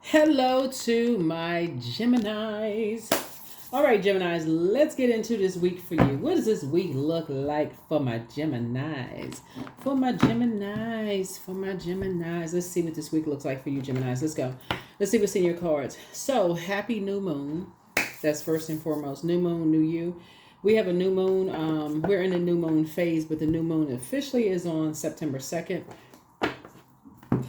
Hello to my Geminis. All right, Geminis, let's get into this week for you. What does this week look like for my Geminis? For my Geminis. Let's see what this week looks like for you, Geminis. Let's go. Let's see what's in your cards. So, happy new moon. That's first and foremost. New moon, new you. We have a new moon. We're in the new moon phase, but the new moon officially is on September 2nd.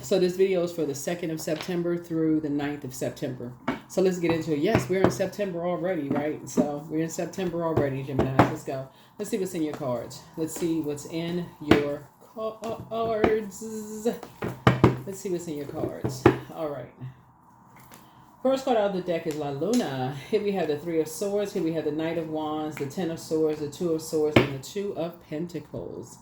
So this video is for the 2nd of September through the 9th of September. So let's get into it. Yes, we're in September already, right? So we're in September already, Gemini. Let's go. Let's see what's in your cards. Let's see what's in your cards. Let's see what's in your cards. All right. First card out of the deck is La Luna. Here we have the Three of Swords. Here we have the Knight of Wands, the Ten of Swords, the Two of Swords, and the Two of Pentacles.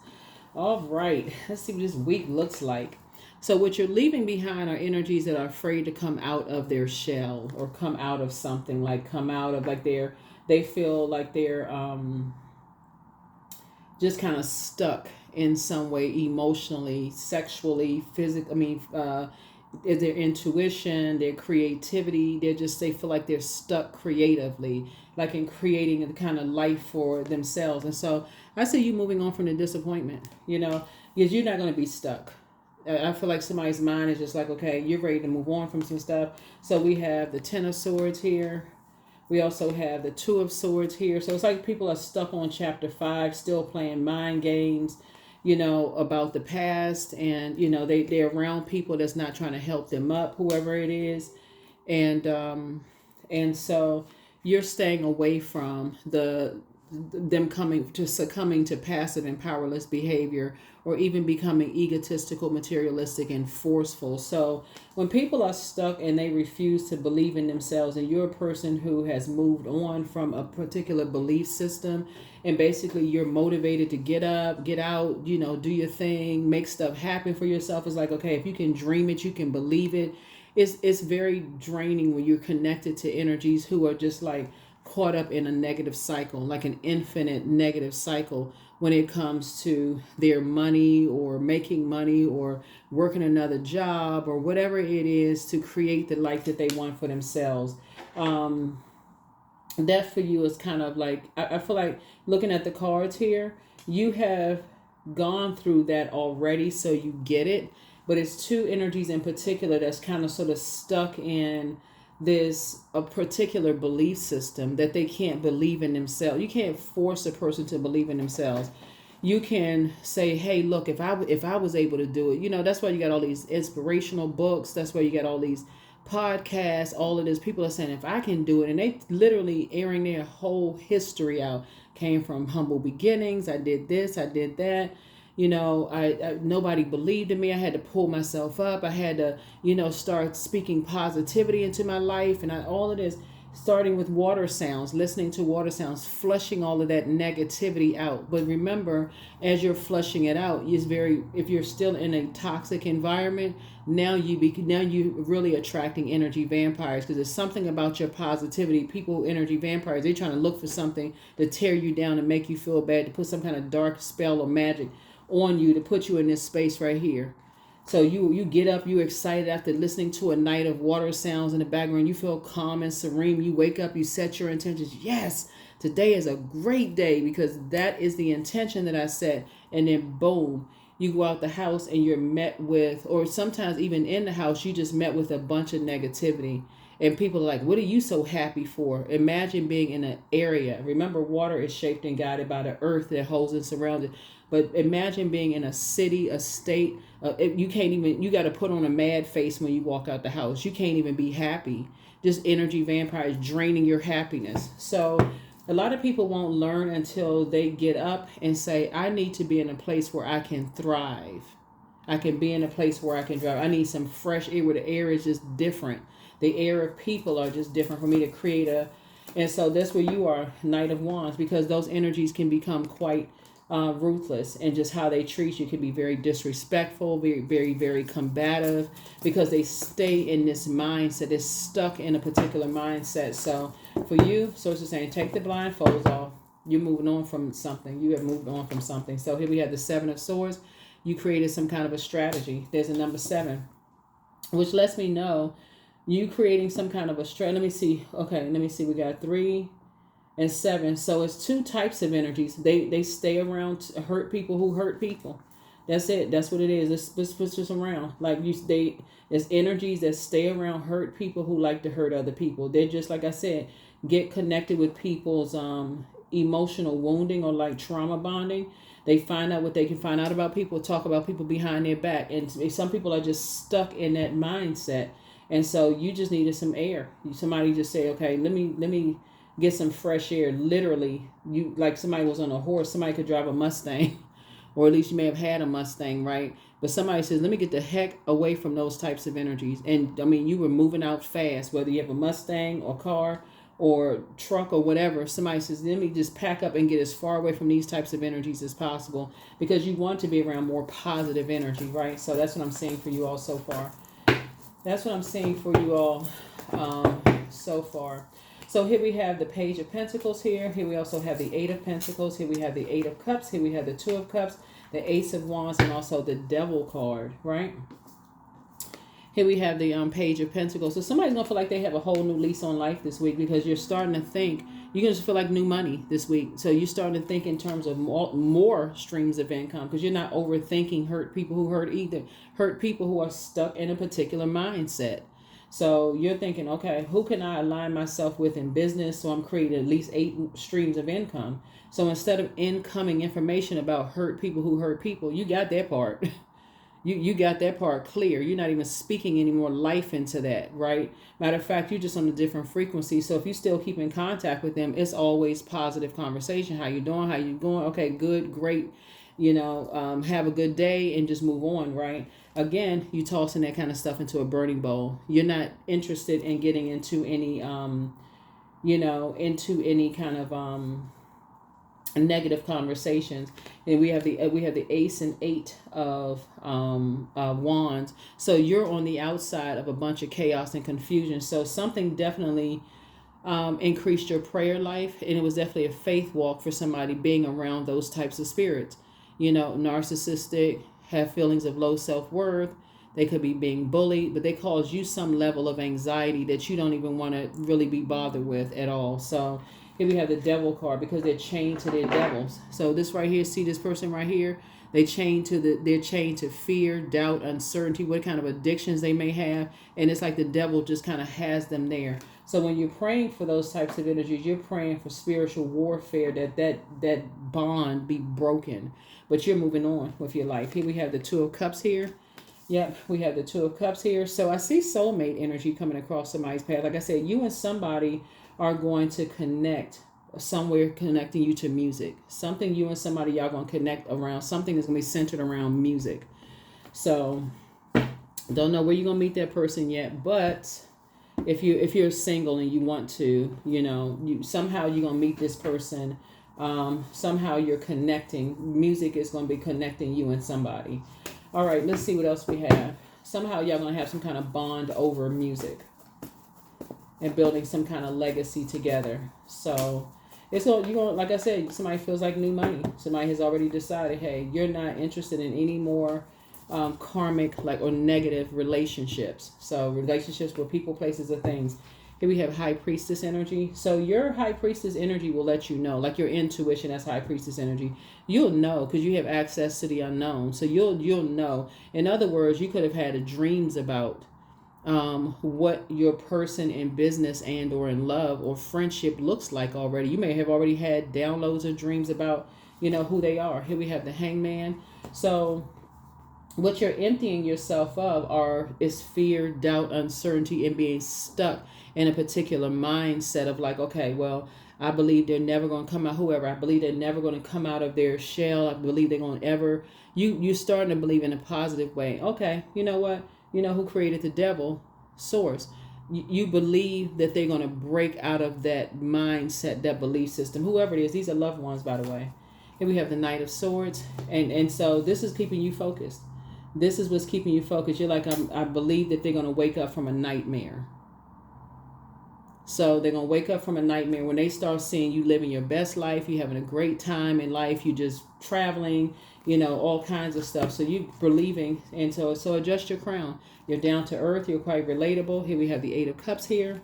All right. Let's see what this week looks like. So what you're leaving behind are energies that are afraid to come out of their shell or come out of something, like come out of like they feel like they're just kind of stuck in some way emotionally, sexually, physically. Their intuition, their creativity, they feel like they're stuck creatively, like in creating the kind of life for themselves. And so I see you moving on from the disappointment, because you're not going to be stuck. I feel like somebody's mind is just like, okay, you're ready to move on from some stuff. So we have the Ten of Swords here. We also have the Two of Swords here. So it's like people are stuck on chapter 5, still playing mind games, about the past. And, they're around people that's not trying to help them up, whoever it is. And so you're staying away from them succumbing to passive and powerless behavior, or even becoming egotistical, materialistic, and forceful. So when people are stuck and they refuse to believe in themselves, and you're a person who has moved on from a particular belief system, and basically you're motivated to get up, get out, do your thing, make stuff happen for yourself. It's like, okay, if you can dream it, you can believe it. It's very draining when you're connected to energies who are just like caught up in a negative cycle, like an infinite negative cycle when it comes to their money or making money or working another job or whatever it is to create the life that they want for themselves. That for you is kind of like, I feel like looking at the cards here, you have gone through that already, so you get it. But it's two energies in particular that's kind of sort of stuck in a particular belief system that they can't believe in themselves. You can't force a person to believe in themselves. You can say, hey, look, if I was able to do it, that's why you got all these inspirational books. That's why you got all these podcasts, all of this. People are saying, if I can do it, and they literally airing their whole history out. Came from humble beginnings. I did this, I did that. I nobody believed in me. I had to pull myself up. I had to, start speaking positivity into my life. And all of this, starting with water sounds, listening to water sounds, flushing all of that negativity out. But remember, as you're flushing it out, if you're still in a toxic environment, now you're really attracting energy vampires, because there's something about your positivity. People, energy vampires, they're trying to look for something to tear you down and make you feel bad, to put some kind of dark spell or magic on you to put you in this space right here. So you get up, you're excited after listening to a night of water sounds in the background. You feel calm and serene. You wake up, you set your intentions. Yes, today is a great day because that is the intention that I set. And then boom, you go out the house and you're met with, or sometimes even in the house, you just met with a bunch of negativity. And people are like, what are you so happy for? Imagine being in an area. Remember, water is shaped and guided by the earth that holds and surrounds it. But imagine being in a city, a state. You got to put on a mad face when you walk out the house. You can't even be happy. Just energy vampires draining your happiness. So a lot of people won't learn until they get up and say, I need to be in a place where I can thrive. I can be in a place where I can drive. I need some fresh air where the air is just different. The air of people are just different for me to create and so that's where you are, Knight of Wands, because those energies can become quite ruthless, and just how they treat you can be very disrespectful, very, very, very combative, because they stay in this mindset. They're stuck in a particular mindset. So for you, so it's just saying, take the blindfolds off. You're moving on from something. You have moved on from something. So here we have the Seven of Swords. You created some kind of a strategy. There's a number 7, which lets me know You creating some kind of a stress. Let me see. Okay, let me see. We got 3 and 7. So it's two types of energies. They stay around to hurt people who hurt people. That's it. That's what it is. It's just around. Like it's energies that stay around hurt people who like to hurt other people. They're just, like I said, get connected with people's emotional wounding or like trauma bonding. They find out what they can find out about people, talk about people behind their back, and some people are just stuck in that mindset. And so you just needed some air. Somebody just say, okay, let me get some fresh air. Literally, you like somebody was on a horse. Somebody could drive a Mustang, or at least you may have had a Mustang, right? But somebody says, let me get the heck away from those types of energies. And I mean, you were moving out fast, whether you have a Mustang or car or truck or whatever. Somebody says, let me just pack up and get as far away from these types of energies as possible, because you want to be around more positive energy, right? So that's what I'm seeing for you all so far. That's what I'm seeing for you all so far. So here we have the Page of Pentacles here. Here we also have the 8 of Pentacles. Here we have the 8 of Cups. Here we have the 2 of Cups, the Ace of Wands, and also the Devil card, right? Here we have the Page of Pentacles. So somebody's going to feel like they have a whole new lease on life this week, because you're starting to think, you're going to feel like new money this week. So you're starting to think in terms of more streams of income, because you're not overthinking hurt people who hurt either. Hurt people who are stuck in a particular mindset. So you're thinking, okay, who can I align myself with in business? So I'm creating at least 8 streams of income. So instead of incoming information about hurt people who hurt people, you got that part. You got that part clear. You're not even speaking any more life into that, right? Matter of fact, you're just on a different frequency. So if you still keep in contact with them, it's always positive conversation. How you doing? How you going? Okay, good, great. Have a good day and just move on, right? Again, you tossing that kind of stuff into a burning bowl. You're not interested in getting into any, into any kind of negative conversations. And we have the Ace and 8 of Wands. So you're on the outside of a bunch of chaos and confusion. So something definitely increased your prayer life, and it was definitely a faith walk for somebody being around those types of spirits. Narcissistic, have feelings of low self-worth. They could be being bullied, but they cause you some level of anxiety that you don't even want to really be bothered with at all. So here we have the Devil card, because they're chained to their devils. So this right here, see this person right here? They're chained to fear, doubt, uncertainty, what kind of addictions they may have. And it's like the devil just kind of has them there. So when you're praying for those types of energies, you're praying for spiritual warfare, that bond be broken. But you're moving on with your life. Here we have the 2 of Cups here. Yep, we have the 2 of Cups here. So I see soulmate energy coming across somebody's path. Like I said, you and somebody are going to connect somewhere, connecting you to music. Something you and somebody, y'all going to connect around. Something that's going to be centered around music. So don't know where you're going to meet that person yet, but if you're single and you want to, somehow you're going to meet this person. Somehow you're connecting. Music is going to be connecting you and somebody. All right, let's see what else we have. Somehow y'all going to have some kind of bond over music and building some kind of legacy together. So it's going, like I said, somebody feels like new money. Somebody has already decided, hey, you're not interested in any more karmic or negative relationships. So relationships with people, places, or things. Here we have High Priestess energy. So your High Priestess energy will let you know, like your intuition, that's High Priestess energy. You'll know because you have access to the unknown. So you'll know. In other words, you could have had dreams about what your person in business and or in love or friendship looks like already. You may have already had downloads or dreams about, who they are. Here we have the Hangman. So what you're emptying yourself of is fear, doubt, uncertainty, and being stuck in a particular mindset of like, okay, well, I believe they're never going to come out, whoever, I believe they're never going to come out of their shell. I believe they're going to ever, you're starting to believe in a positive way. Okay, you know what? You know who created the devil? Source. You believe that they're going to break out of that mindset, that belief system, whoever it is. These are loved ones, by the way. Here we have the Knight of Swords. And so this is keeping you focused. This is what's keeping you focused. You're like, I believe that they're going to wake up from a nightmare. So they're going to wake up from a nightmare when they start seeing you living your best life. You having a great time in life. You just traveling, all kinds of stuff. So you believing. And so adjust your crown. You're down to earth. You're quite relatable. Here we have the 8 of Cups here.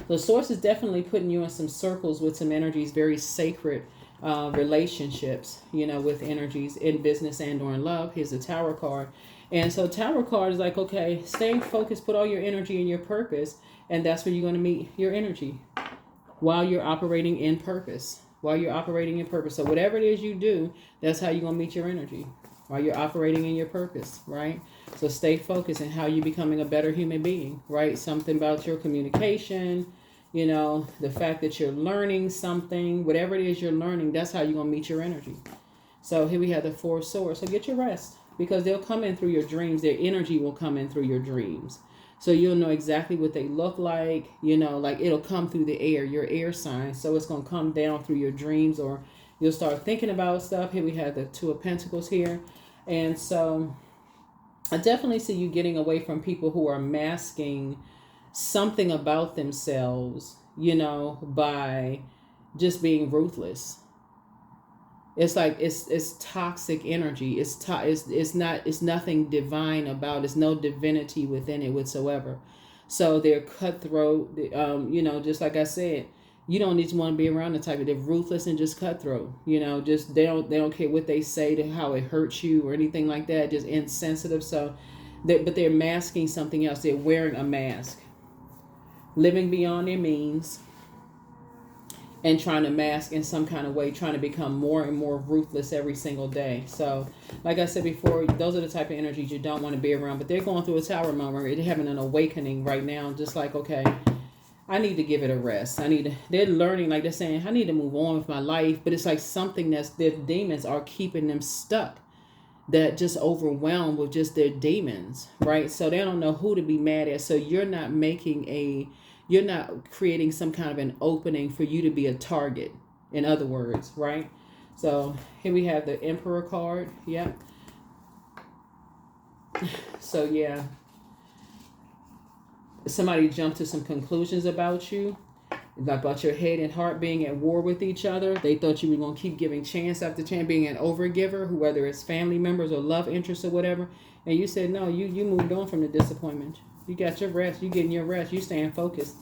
The source is definitely putting you in some circles with some energies, very sacred relationships, with energies in business and or in love. Here's the Tower card. And so Tower card is like, okay, stay focused, put all your energy in your purpose. And that's where you're going to meet your energy while you're operating in purpose. So whatever it is you do, that's how you're going to meet your energy while you're operating in your purpose, right? So stay focused on how you're becoming a better human being, right? Something about your communication, the fact that you're learning something, whatever it is you're learning, that's how you're going to meet your energy. So here we have the 4 of Swords. So get your rest because they'll come in through your dreams. Their energy will come in through your dreams. So you'll know exactly what they look like, like it'll come through the air, your air sign. So it's going to come down through your dreams or you'll start thinking about stuff. Here we have the 2 of Pentacles here. And so I definitely see you getting away from people who are masking something about themselves, by just being ruthless. It's like it's toxic energy. It's nothing divine about. It's no divinity within it whatsoever. So they're cutthroat. Just like I said, you don't need to want to be around the type of they're ruthless and just cutthroat. Just they don't care what they say to how it hurts you or anything like that. Just insensitive. So, but they're masking something else. They're wearing a mask, living beyond their means. And trying to mask in some kind of way, trying to become more and more ruthless every single day. So, like I said before, those are the type of energies you don't want to be around. But they're going through a tower moment. They're having an awakening right now. Just like, okay, I need to give it a rest. They're learning, like they're saying, I need to move on with my life. But it's like something their demons are keeping them stuck. That just overwhelmed with just their demons, right? So they don't know who to be mad at. So you're not creating some kind of an opening for you to be a target, in other words, right? So here we have the Emperor card. Yeah. So yeah. Somebody jumped to some conclusions about you, about your head and heart being at war with each other. They thought you were going to keep giving chance after chance, being an overgiver, whether it's family members or love interests or whatever. And you said, no, you moved on from the disappointment. You got your rest. You getting your rest. You staying focused.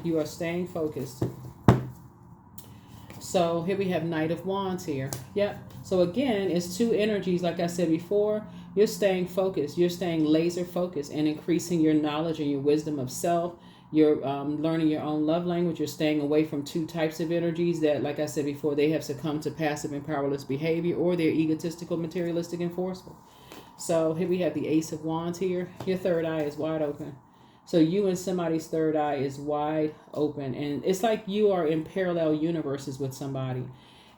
You are staying focused. So here we have Knight of Wands here. Yep. So again, it's 2 energies. Like I said before, you're staying focused. You're staying laser focused and increasing your knowledge and your wisdom of self. You're learning your own love language. You're staying away from 2 types of energies that, like I said before, they have succumbed to passive and powerless behavior, or they're egotistical, materialistic, and forceful. So here we have the Ace of Wands here. Your third eye is wide open. So you and somebody's third eye is wide open. And it's like you are in parallel universes with somebody.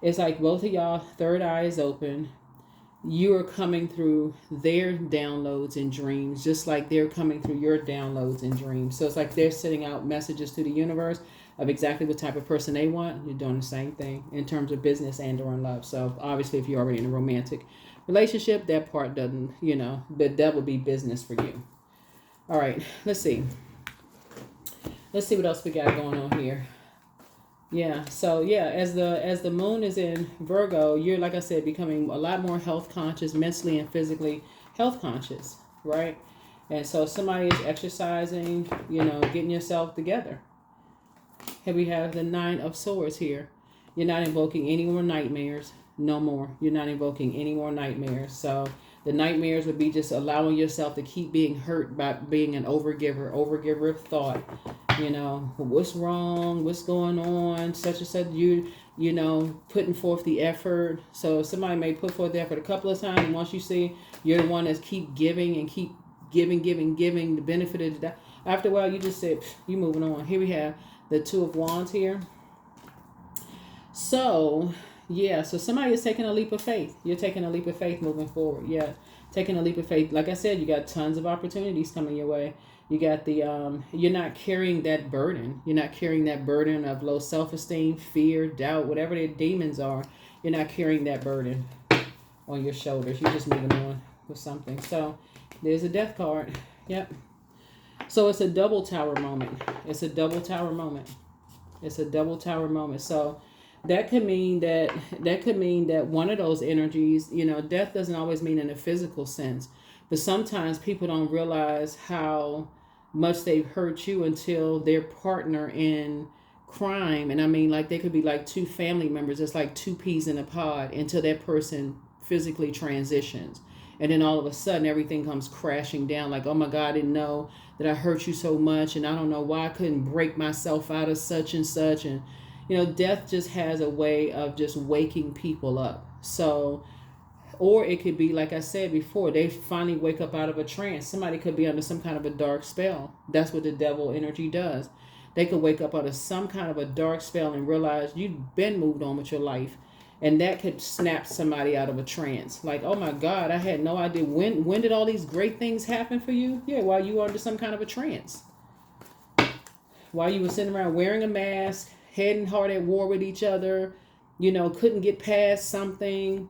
It's like both of y'all third eye is open. You are coming through their downloads and dreams, just like they're coming through your downloads and dreams. So it's like they're sending out messages to the universe of exactly what type of person they want. You're doing the same thing in terms of business and or in love. So obviously if you're already in a romantic relationship, that part doesn't, but that would be business for you. All right, let's see what else we got going on here. Yeah, so yeah, as the moon is in Virgo, you're, like I said, becoming a lot more health conscious, mentally and physically health conscious, right? And so somebody is exercising, getting yourself together. Here we have the 9 of Swords here. You're not invoking any more nightmares. No more. You're not invoking any more nightmares. So the nightmares would be just allowing yourself to keep being hurt by being an overgiver of thought. What's wrong? What's going on? Such and such. Putting forth the effort. So somebody may put forth the effort a couple of times, and once you see you're the one that's keep giving and keep giving the benefit of the doubt. After a while, you just said, you moving on. Here we have the 2 of Wands here. So yeah, so somebody is taking a leap of faith. You're taking a leap of faith moving forward. Yeah, taking a leap of faith. Like I said, you got tons of opportunities coming your way. You got you're not carrying that burden. You're not carrying that burden of low self-esteem, fear, doubt, whatever their demons are. You're not carrying that burden on your shoulders. You're just moving on with something. So there's a Death card. Yep. So it's a double tower moment. It's a double tower moment. It's a double tower moment. So that could mean that one of those energies, death doesn't always mean in a physical sense, but sometimes people don't realize how much they've hurt you until their partner in crime, and I mean, like, they could be like two family members, it's like two peas in a pod, until that person physically transitions, and then all of a sudden everything comes crashing down, like, oh my God, I didn't know that I hurt you so much, and I don't know why I couldn't break myself out of such and such. And death just has a way of just waking people up. So, or it could be, like I said before, they finally wake up out of a trance. Somebody could be under some kind of a dark spell. That's what the devil energy does. They could wake up out of some kind of a dark spell and realize you've been moved on with your life. And that could snap somebody out of a trance. Like, oh my God, I had no idea. When did all these great things happen for you? Yeah, while you were under some kind of a trance. While you were sitting around wearing a mask, heading hard at war with each other, couldn't get past something.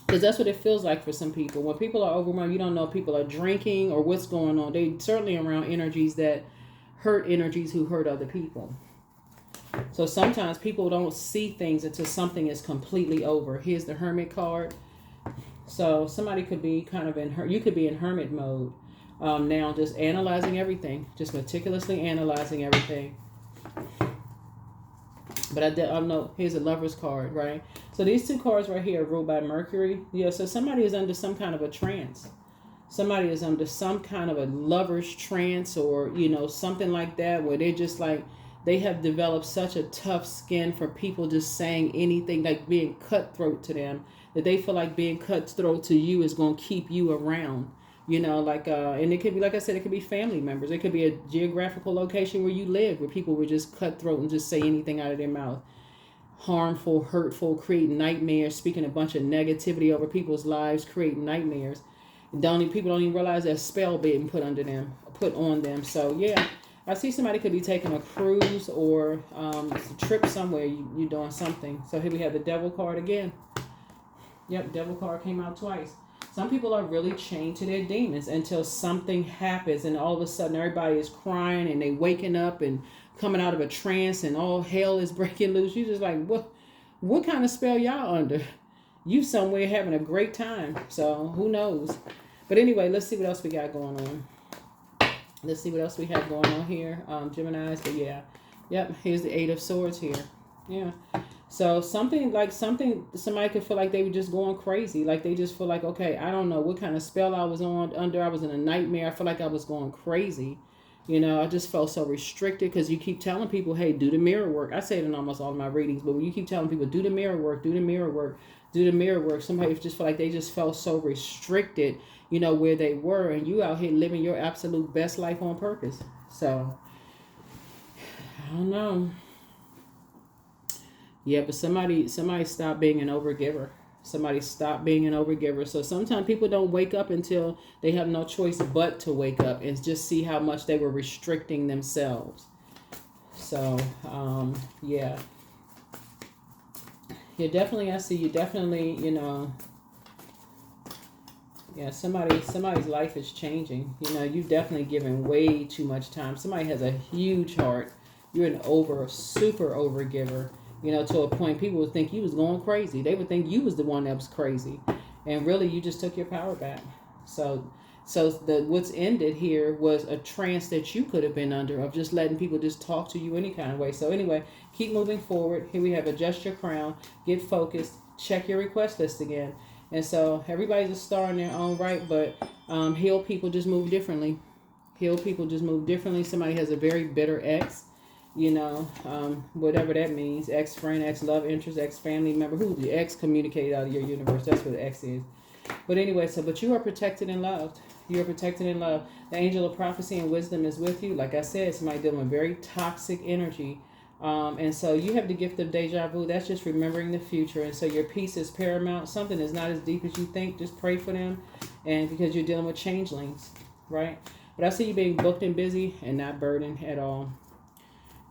Because that's what it feels like for some people. When people are overwhelmed, you don't know if people are drinking or what's going on. They certainly around energies that hurt energies who hurt other people. So sometimes people don't see things until something is completely over. Here's the Hermit card. So somebody could be kind of you could be in hermit mode now, just analyzing everything, just meticulously analyzing everything. But I know, here's a Lover's card, right? So these two cards right here are ruled by Mercury. Yeah, so somebody is under some kind of a trance. Somebody is under some kind of a lover's trance, or, something like that, where they're just like, they have developed such a tough skin for people just saying anything, like being cutthroat to them, that they feel like being cutthroat to you is going to keep you around. And it could be, like I said, it could be family members. It could be a geographical location where you live, where people would just cutthroat and just say anything out of their mouth. Harmful, hurtful, creating nightmares, speaking a bunch of negativity over people's lives, creating nightmares. People don't even realize that spell being put on them. So yeah, I see somebody could be taking a cruise or a trip somewhere. You're doing something. So here we have the Devil card again. Yep, Devil card came out twice. Some people are really chained to their demons until something happens, and all of a sudden everybody is crying and they waking up and coming out of a trance and all hell is breaking loose. You're just like, what kind of spell y'all under? You somewhere having a great time. So who knows? But anyway, let's see what else we got going on. Let's see what else we have going on here. Geminis, but yeah. Yep, here's the Eight of Swords here. Yeah. So somebody could feel like they were just going crazy. Like they just feel like, okay, I don't know what kind of spell I was under. I was in a nightmare. I feel like I was going crazy. I just felt so restricted, because you keep telling people, hey, do the mirror work. I say it in almost all of my readings, but when you keep telling people, do the mirror work, do the mirror work, do the mirror work, somebody just feel like they just felt so restricted, where they were, and you out here living your absolute best life on purpose. So, I don't know. Yeah, but somebody stop being an overgiver. Somebody stop being an overgiver. So sometimes people don't wake up until they have no choice but to wake up and just see how much they were restricting themselves. So, yeah. Yeah, definitely, I see you definitely, yeah, somebody's life is changing. You've definitely given way too much time. Somebody has a huge heart. You're an super overgiver. To a point people would think you was going crazy. They would think you was the one that was crazy. And really, you just took your power back. So what's ended here was a trance that you could have been under, of just letting people just talk to you any kind of way. So anyway, keep moving forward. Here we have Adjust Your Crown, get focused, check your request list again. And so everybody's a star in their own right, but healed people just move differently. Healed people just move differently. Somebody has a very bitter ex. Whatever that means, ex-friend, ex-love interest, ex-family member, who the ex communicated out of your universe. That's what the ex is. But anyway, but you are protected and loved. You are protected and loved. The angel of prophecy and wisdom is with you. Like I said, somebody dealing with very toxic energy. And so you have the gift of deja vu. That's just remembering the future. And so your peace is paramount. Something is not as deep as you think. Just pray for them. And because you're dealing with changelings, right? But I see you being booked and busy and not burdened at all.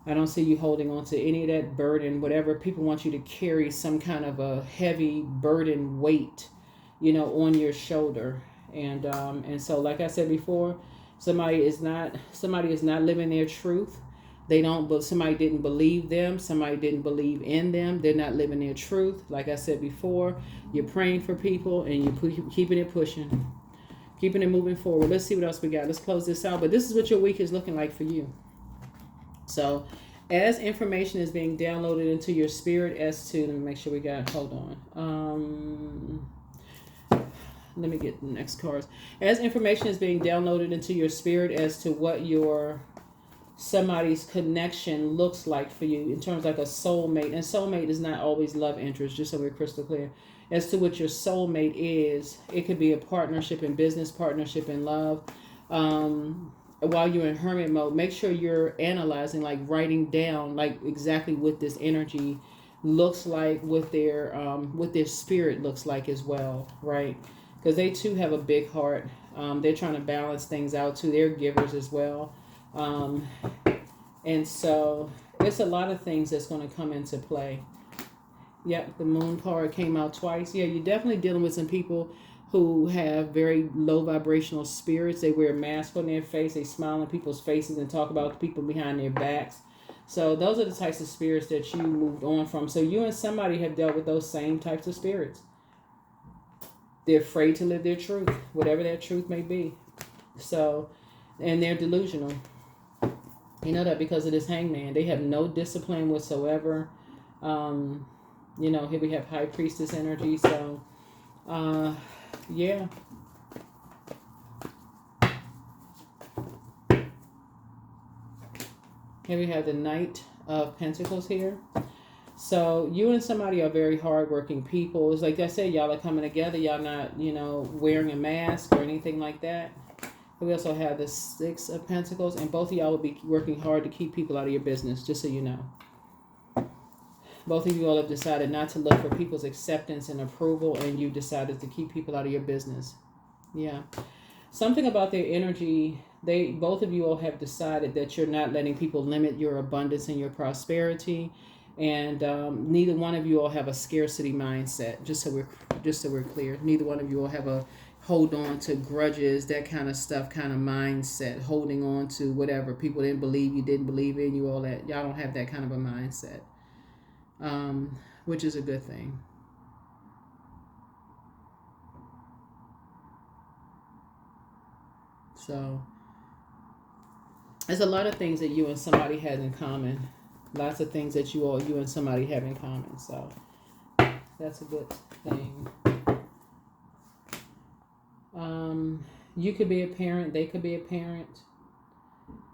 I don't see you holding on to any of that burden, whatever people want you to carry, some kind of a heavy burden weight, on your shoulder. And so, like I said before, Somebody is not living their truth. They don't, but somebody didn't believe them. Somebody didn't believe in them. They're not living their truth. Like I said before, you're praying for people and you're keeping it pushing, keeping it moving forward. Let's see what else we got. Let's close this out. But this is what your week is looking like for you. So as information is being downloaded into your spirit as to, let me make sure we got, hold on. Let me get the next cards. As information is being downloaded into your spirit as to what your somebody's connection looks like for you in terms like a soulmate. And soulmate is not always love interest, just so we're crystal clear. As to what your soulmate is, it could be a partnership in business, partnership in love. While you're in hermit mode, make sure you're analyzing, like writing down like exactly what this energy looks like, what their spirit looks like as well, right? Because they too have a big heart. They're trying to balance things out too. They're givers as well. And so it's a lot of things that's going to come into play. Yep, the moon card came out twice. Yeah, you're definitely dealing with some people who have very low vibrational spirits. They wear masks on their face. They smile in people's faces and talk about the people behind their backs. So those are the types of spirits that you moved on from. So you and somebody have dealt with those same types of spirits. They're afraid to live their truth, whatever that truth may be. So, and they're delusional. You know that because of this hangman. They have no discipline whatsoever. Here we have high priestess energy. So, yeah. Here we have the Knight of Pentacles here. So you and somebody are very hardworking people. It's like I said, y'all are coming together. Y'all not, wearing a mask or anything like that. We also have the Six of Pentacles, and both of y'all will be working hard to keep people out of your business, just so you know. Both of you all have decided not to look for people's acceptance and approval, and you decided to keep people out of your business. Yeah. Something about their energy, both of you all have decided that you're not letting people limit your abundance and your prosperity. And neither one of you all have a scarcity mindset, just so we're clear. Neither one of you all have a hold on to grudges, that kind of stuff, kind of mindset, holding on to whatever people didn't believe in you, all that. Y'all don't have that kind of a mindset, which is a good thing. So there's a lot of things that you and somebody has in common. Lots of things that you and somebody have in common. So that's a good thing. You could be a parent. They could be a parent.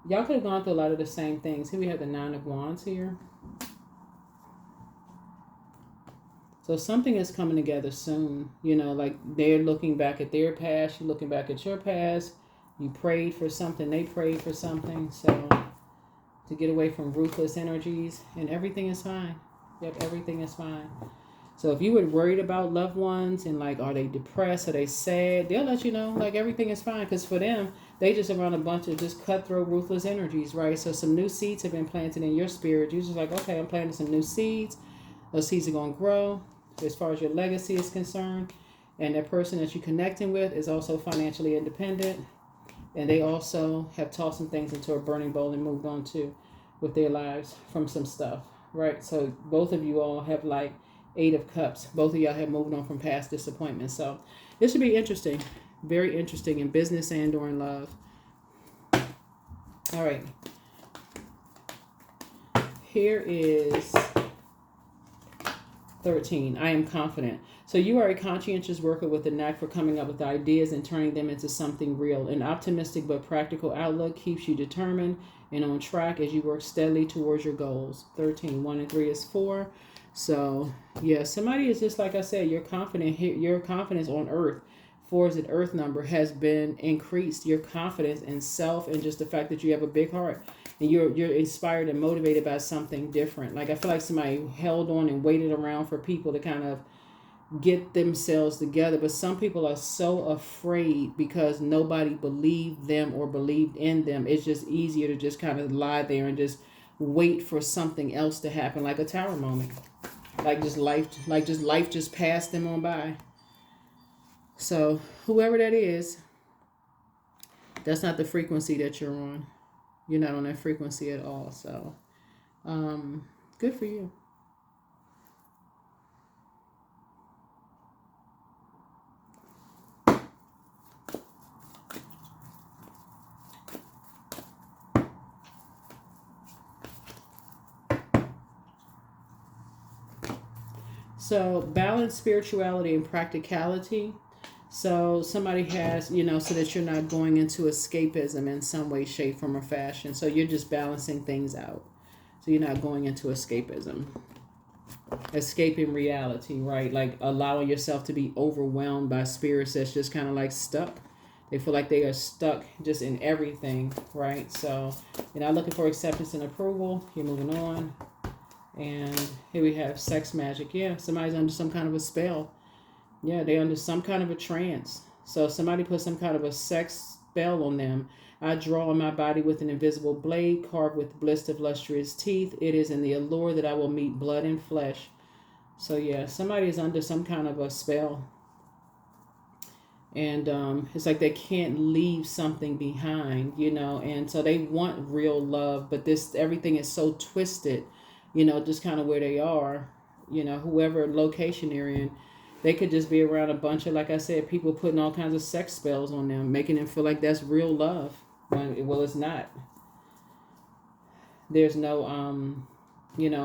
Y'all could have gone through a lot of the same things. Here we have the Nine of Wands here. So something is coming together soon. Like they're looking back at their past. You're looking back at your past. You prayed for something. They prayed for something. So to get away from ruthless energies, and everything is fine. Yep, everything is fine. So if you were worried about loved ones and like, are they depressed? Are they sad? They'll let you know, like everything is fine. Because for them, they just around a bunch of just cutthroat, ruthless energies, right? So some new seeds have been planted in your spirit. You're just like, okay, I'm planting some new seeds. Those seeds are going to grow as far as your legacy is concerned. And that person that you're connecting with is also financially independent. And they also have tossed some things into a burning bowl and moved on too with their lives from some stuff, right? So both of you all have like Eight of Cups. Both of y'all have moved on from past disappointments. So this should be interesting. Very interesting in business and or in love. All right. Here is 13. I am confident. So you are a conscientious worker with a knack for coming up with ideas and turning them into something real. An optimistic but practical outlook keeps you determined and on track as you work steadily towards your goals. 13. 1 and 3 is 4. So, yeah, somebody is just like I said, your confidence on earth, 4 is an earth number, has been increased. Your confidence in self and just the fact that you have a big heart and you're inspired and motivated by something different. Like I feel like somebody held on and waited around for people to kind of get themselves together. But some people are so afraid because nobody believed them or believed in them. It's just easier to just kind of lie there and just wait for something else to happen, like a tower moment. Like life just passed them on by. So whoever that is, That's not the frequency that you're on. You're not on that frequency at all. So, good for you. So, balance spirituality and practicality. So, somebody has, so that you're not going into escapism in some way, shape, form, or fashion. So, you're just balancing things out. So, you're not going into escapism. Escaping reality, right? Like allowing yourself to be overwhelmed by spirits that's just kind of like stuck. They feel like they are stuck just in everything, right? So, you're not looking for acceptance and approval. You're moving on. And here we have sex magic. Yeah, somebody's under some kind of a spell. Yeah, they're under some kind of a trance. So somebody put some kind of a sex spell on them. I draw on my body with an invisible blade carved with bliss of lustrous teeth. It is in the allure that I will meet blood and flesh. So yeah, somebody is under some kind of a spell. And it's like they can't leave something behind, and so they want real love, but everything is so twisted, just kind of where they are, whoever location they're in, they could just be around a bunch of, like I said, people putting all kinds of sex spells on them, making them feel like that's real love. Well, it's not. There's no,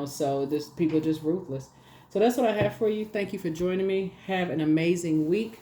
so this people are just ruthless. So that's what I have for you. Thank you for joining me. Have an amazing week.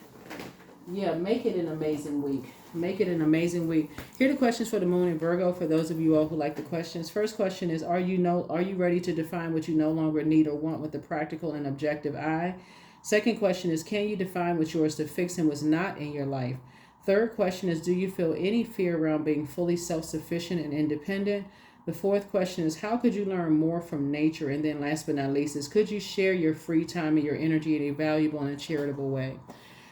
Yeah, make it an amazing week. Make it an amazing week. Here are the questions for the moon in Virgo. For those of you all who like the questions. First question is, are you ready to define what you no longer need or want with a practical and objective eye? Second question is, can you define what's yours to fix and what's not in your life? Third question is, do you feel any fear around being fully self-sufficient and independent? The fourth question is, how could you learn more from nature? And then last but not least is, could you share your free time and your energy in a valuable and a charitable way?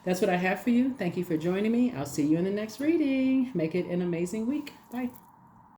That's what I have for you. Thank you for joining me. I'll see you in the next reading. Make it an amazing week. Bye.